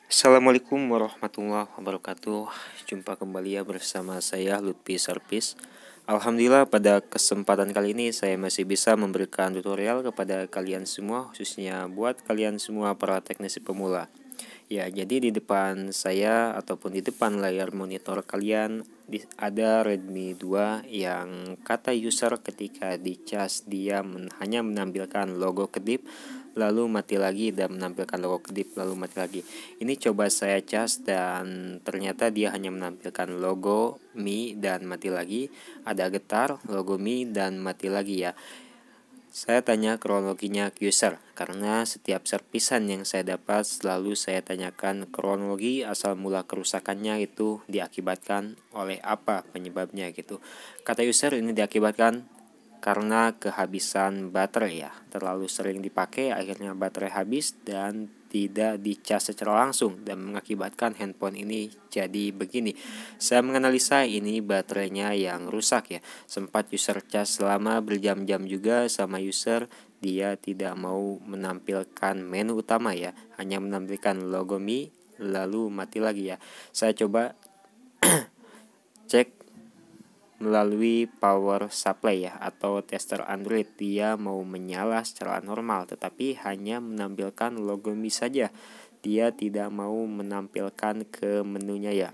Assalamualaikum warahmatullahi wabarakatuh. Jumpa kembali ya bersama saya Lutfi Sarpis. Alhamdulillah pada kesempatan kali ini saya masih bisa memberikan tutorial kepada kalian semua, khususnya buat kalian semua para teknisi pemula. Ya, jadi di depan saya ataupun di depan layar monitor kalian ada Redmi 2 yang kata user ketika dicas dia hanya menampilkan logo kedip lalu mati lagi dan menampilkan logo kedip lalu mati lagi. Ini coba saya cas dan ternyata dia hanya menampilkan logo Mi dan mati lagi, ada getar, logo Mi dan mati lagi ya. Saya tanya kronologinya ke user, karena setiap servisan yang saya dapat selalu saya tanyakan kronologi asal mula kerusakannya itu diakibatkan oleh apa penyebabnya gitu. Kata user ini diakibatkan karena kehabisan baterai ya, terlalu sering dipakai akhirnya baterai habis dan tidak dicas secara langsung dan mengakibatkan handphone ini jadi begini. Saya menganalisa ini baterainya yang rusak ya. Sempat user cas selama berjam-jam juga sama user, dia tidak mau menampilkan menu utama ya, hanya menampilkan logo Mi lalu mati lagi ya. Saya coba cek melalui power supply ya atau tester Android, dia mau menyala secara normal tetapi hanya menampilkan logo Mi saja, dia tidak mau menampilkan ke menunya ya.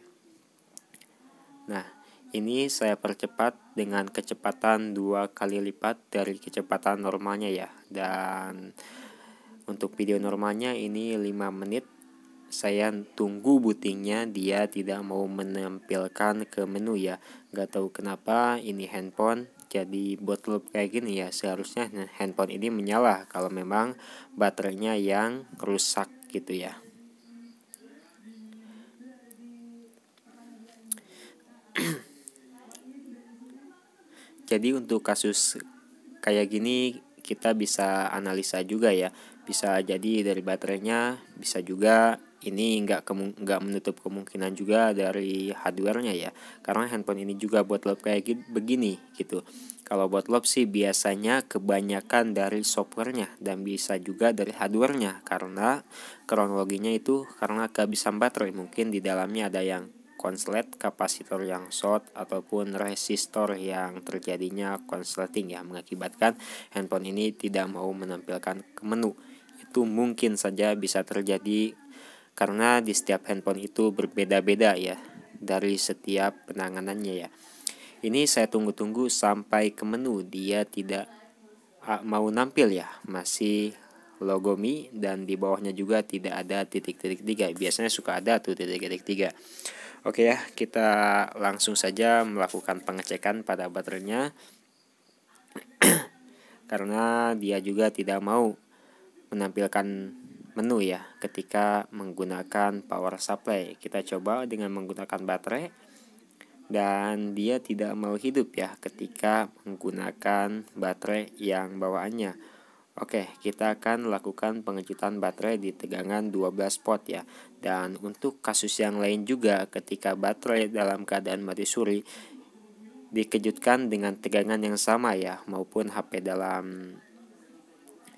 Nah, ini saya percepat dengan kecepatan 2 kali lipat dari kecepatan normalnya ya. Dan untuk video normalnya ini 5 menit. Saya tunggu bootingnya, dia tidak mau menampilkan ke menu ya. Gak tahu kenapa ini handphone jadi bootloop kayak gini ya. Seharusnya handphone ini menyala kalau memang baterainya yang rusak gitu ya. Jadi untuk kasus kayak gini kita bisa analisa juga ya. Bisa jadi dari baterainya, bisa juga ini nggak menutup kemungkinan juga dari hardware-nya ya. Karena handphone ini juga bootloop kayak begini gitu. Kalau bootloop sih biasanya kebanyakan dari software-nya dan bisa juga dari hardware-nya, karena kronologinya itu karena kehabisan baterai. Mungkin di dalamnya ada yang konslet, kapasitor yang short, ataupun resistor yang terjadinya konsleting ya, mengakibatkan handphone ini tidak mau menampilkan ke menu. Itu mungkin saja bisa terjadi karena di setiap handphone itu berbeda-beda ya dari setiap penanganannya ya. Ini saya tunggu-tunggu sampai ke menu, dia tidak mau nampil ya, masih logo Mi dan di bawahnya juga tidak ada titik-titik 3. Biasanya suka ada tuh titik-titik 3. Oke ya, kita langsung saja melakukan pengecekan pada baterainya karena dia juga tidak mau menampilkan menu ya ketika menggunakan power supply. Kita coba dengan menggunakan baterai dan dia tidak mau hidup ya ketika menggunakan baterai yang bawaannya. Oke, kita akan lakukan pengecutan baterai di tegangan 12 volt ya. Dan untuk kasus yang lain juga ketika baterai dalam keadaan mati suri dikejutkan dengan tegangan yang sama ya, maupun HP dalam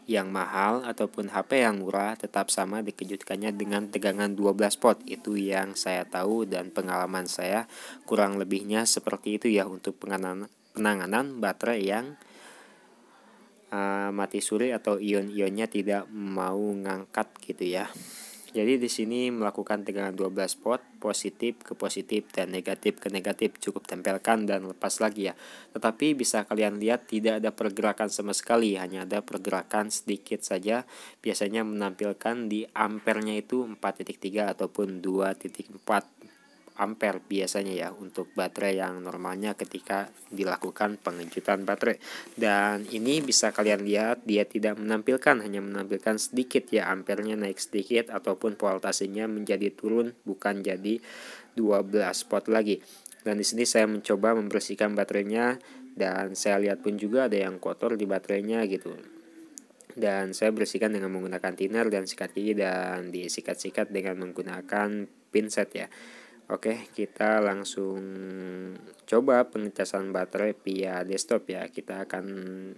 yang mahal ataupun HP yang murah tetap sama dikejutkannya dengan tegangan 12 volt. Itu yang saya tahu dan pengalaman saya kurang lebihnya seperti itu ya untuk penanganan baterai yang mati suri atau ion-ionnya tidak mau ngangkat gitu ya. Jadi di sini melakukan tegangan 12 volt, positif ke positif dan negatif ke negatif, cukup tempelkan dan lepas lagi ya. Tetapi bisa kalian lihat tidak ada pergerakan sama sekali, hanya ada pergerakan sedikit saja. Biasanya menampilkan di ampernya itu 4.3 ataupun 2.4 ampere biasanya ya untuk baterai yang normalnya ketika dilakukan pengecutan baterai. Dan ini bisa kalian lihat dia tidak menampilkan, hanya menampilkan sedikit ya, ampernya naik sedikit ataupun voltasenya menjadi turun, bukan jadi 12 volt lagi. Dan di sini saya mencoba membersihkan baterainya dan saya lihat pun juga ada yang kotor di baterainya gitu. Dan saya bersihkan dengan menggunakan thinner dan sikat gigi dan disikat-sikat dengan menggunakan pinset ya. Oke, kita langsung coba pengecasan baterai via desktop ya. Kita akan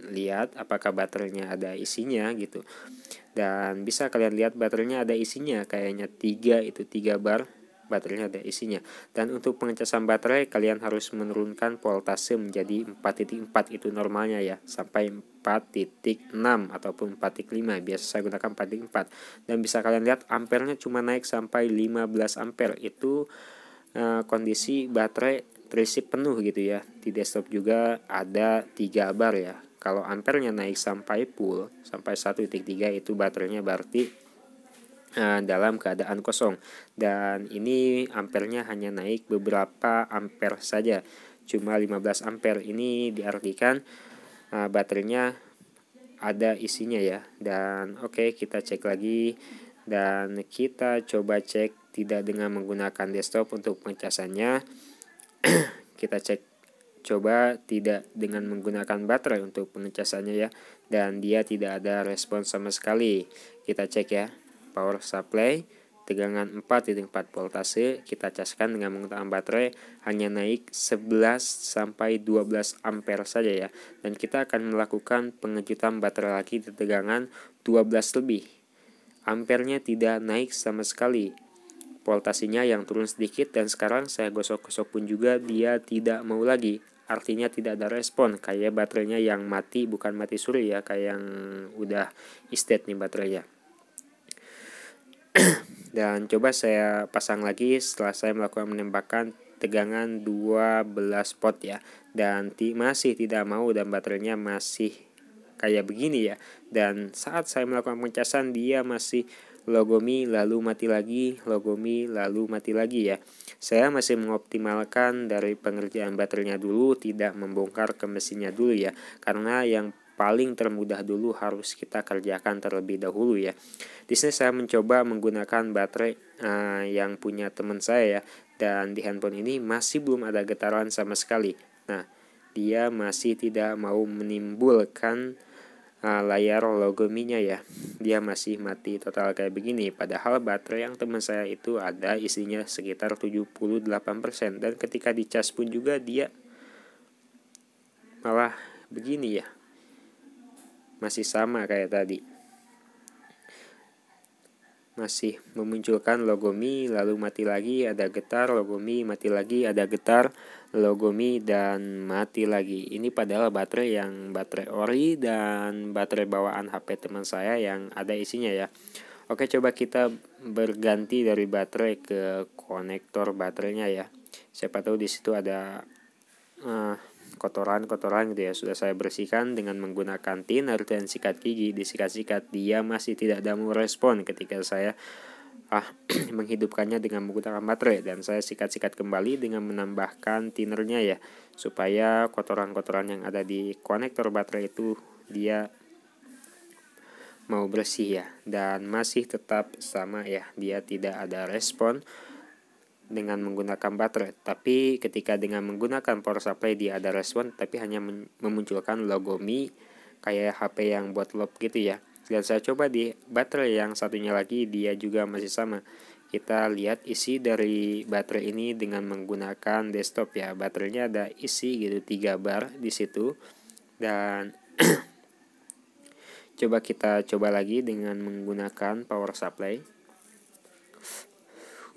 lihat apakah baterainya ada isinya gitu. Dan bisa kalian lihat baterainya ada isinya, kayaknya 3 bar baterainya ada isinya. Dan untuk pengecasan baterai kalian harus menurunkan voltase menjadi 4.4 itu normalnya ya, sampai 4.6 ataupun 4.5. Biasa saya gunakan 4.4. Dan bisa kalian lihat ampernya cuma naik sampai 15 ampere. Itu kondisi baterai terisi penuh gitu ya. Di desktop juga ada 3 bar ya. Kalau ampernya naik sampai full sampai 1.3 itu baterainya berarti dalam keadaan kosong. Dan ini ampernya hanya naik beberapa ampere saja, cuma 15 ampere. Ini diartikan baterainya ada isinya ya. Dan oke, kita cek lagi dan kita coba cek tidak dengan menggunakan desktop untuk pengecasannya. Kita cek coba tidak dengan menggunakan baterai untuk pengecasannya ya, dan dia tidak ada respon sama sekali. Kita cek ya, power supply tegangan 4.4 voltase kita caskan dengan menggunakan baterai hanya naik 11 sampai 12 ampere saja ya. Dan kita akan melakukan pengejutan baterai lagi di tegangan 12 lebih. Ampernya tidak naik sama sekali. Voltasenya yang turun sedikit, dan sekarang saya gosok-gosok pun juga dia tidak mau lagi. Artinya tidak ada respon, kayak baterainya yang mati, bukan mati suri ya, kayak yang udah istet nih baterainya. Dan coba saya pasang lagi setelah saya melakukan menembakkan tegangan 12 volt ya, dan masih tidak mau, dan baterainya masih kayak begini ya. Dan saat saya melakukan pengecasan dia masih logomi lalu mati lagi, logomi lalu mati lagi ya. Saya masih mengoptimalkan dari pengerjaan baterainya dulu, tidak membongkar ke mesinnya dulu ya, karena yang paling termudah dulu harus kita kerjakan terlebih dahulu ya. Di sini saya mencoba menggunakan baterai yang punya teman saya ya, dan di handphone ini masih belum ada getaran sama sekali. Nah, dia masih tidak mau menimbulkan layar logominya ya. Dia masih mati total kayak begini. Padahal baterai yang teman saya itu ada isinya sekitar 78%. Dan ketika dicas pun juga dia malah begini ya, masih sama kayak tadi, masih memunculkan logomi lalu mati lagi, ada getar, logomi, mati lagi, ada getar, logomi, dan mati lagi. Ini padahal baterai yang baterai ori dan baterai bawaan HP teman saya yang ada isinya ya. Oke, coba kita berganti dari baterai ke konektor baterainya ya. Siapa tahu di situ ada kotoran-kotoran gitu ya. Sudah saya bersihkan dengan menggunakan thinner dan sikat gigi, disikat-sikat. Dia masih tidak ada merespon ketika saya menghidupkannya dengan menggunakan baterai, dan saya sikat-sikat kembali dengan menambahkan thinnernya ya, supaya kotoran-kotoran yang ada di konektor baterai itu dia mau bersih ya. Dan masih tetap sama ya, dia tidak ada respon dengan menggunakan baterai. Tapi ketika dengan menggunakan power supply dia ada respon, tapi hanya memunculkan logomi kayak HP yang buat lop gitu ya. Dan saya coba di baterai yang satunya lagi, dia juga masih sama. Kita lihat isi dari baterai ini dengan menggunakan desktop ya. Baterainya ada isi gitu 3 bar di situ. Dan coba lagi dengan menggunakan power supply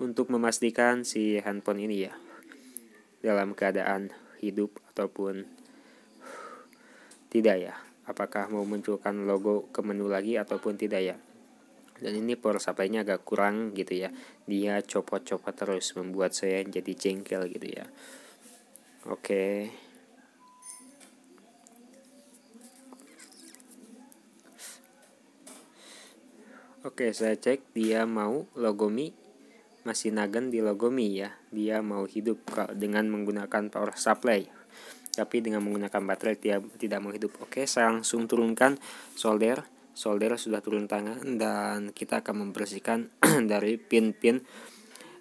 untuk memastikan si handphone ini ya dalam keadaan hidup ataupun tidak ya, apakah mau munculkan logo ke menu lagi ataupun tidak ya. Dan ini power supply-nya agak kurang gitu ya, dia copot-copot terus, membuat saya jadi jengkel gitu ya. Oke, saya cek dia mau logomi, masih nagen di logomi ya, dia mau hidup dengan menggunakan power supply. Tapi dengan menggunakan baterai dia tidak mau hidup. Oke, saya langsung turunkan solder sudah turun tangan, dan kita akan membersihkan dari pin-pin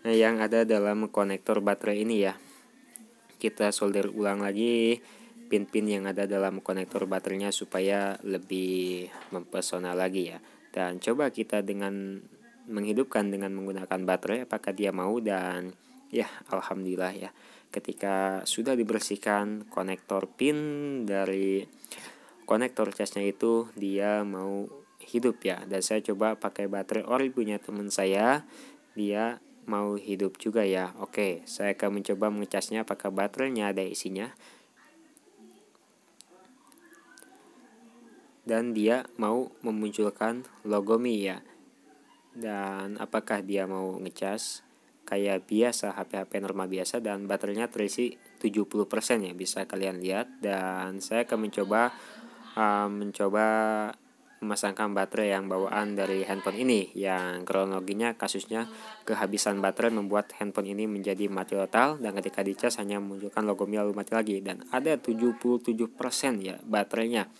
yang ada dalam konektor baterai ini ya. Kita solder ulang lagi pin-pin yang ada dalam konektor baterainya supaya lebih mempesona lagi ya. Dan coba kita dengan menghidupkan dengan menggunakan baterai, apakah dia mau, dan Ya, alhamdulillah ya. Ketika sudah dibersihkan konektor pin dari konektor casnya itu, dia mau hidup ya. Dan saya coba pakai baterai ori punya teman saya, dia mau hidup juga ya. Oke, saya akan mencoba mengecasnya apakah baterainya ada isinya. Dan dia mau memunculkan logo Mi ya. Dan apakah dia mau ngecas kayak biasa, HP-HP normal biasa, dan baterainya terisi 70% ya, bisa kalian lihat. Dan saya akan mencoba memasangkan baterai yang bawaan dari handphone ini, yang kronologinya kasusnya kehabisan baterai membuat handphone ini menjadi mati total, dan ketika dicas hanya memunculkan logo Mi lalu mati lagi, dan ada 77% ya baterainya.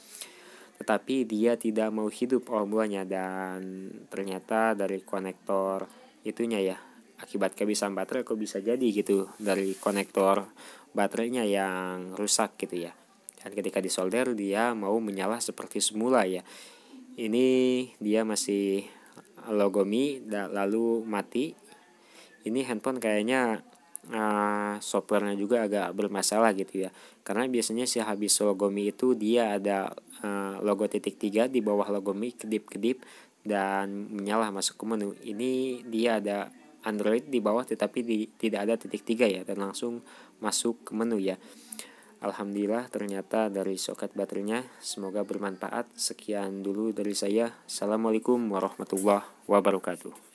Tetapi dia tidak mau hidup awal mulanya, dan ternyata dari konektor itunya ya, akibat kehabisan baterai kok bisa jadi gitu, dari konektor baterainya yang rusak gitu ya. Dan ketika disolder dia mau menyala seperti semula ya. Ini dia masih logo Mi lalu mati. Ini handphone kayaknya softwarenya juga agak bermasalah gitu ya, karena biasanya si habis logo Mi itu dia ada logo titik 3 di bawah logo Mi, kedip-kedip dan menyala masuk ke menu. Ini dia ada Android di bawah tetapi tidak ada titik 3 ya, dan langsung masuk ke menu ya. Alhamdulillah ternyata dari soket baterainya. Semoga bermanfaat. Sekian dulu dari saya. Assalamualaikum warahmatullahi wabarakatuh.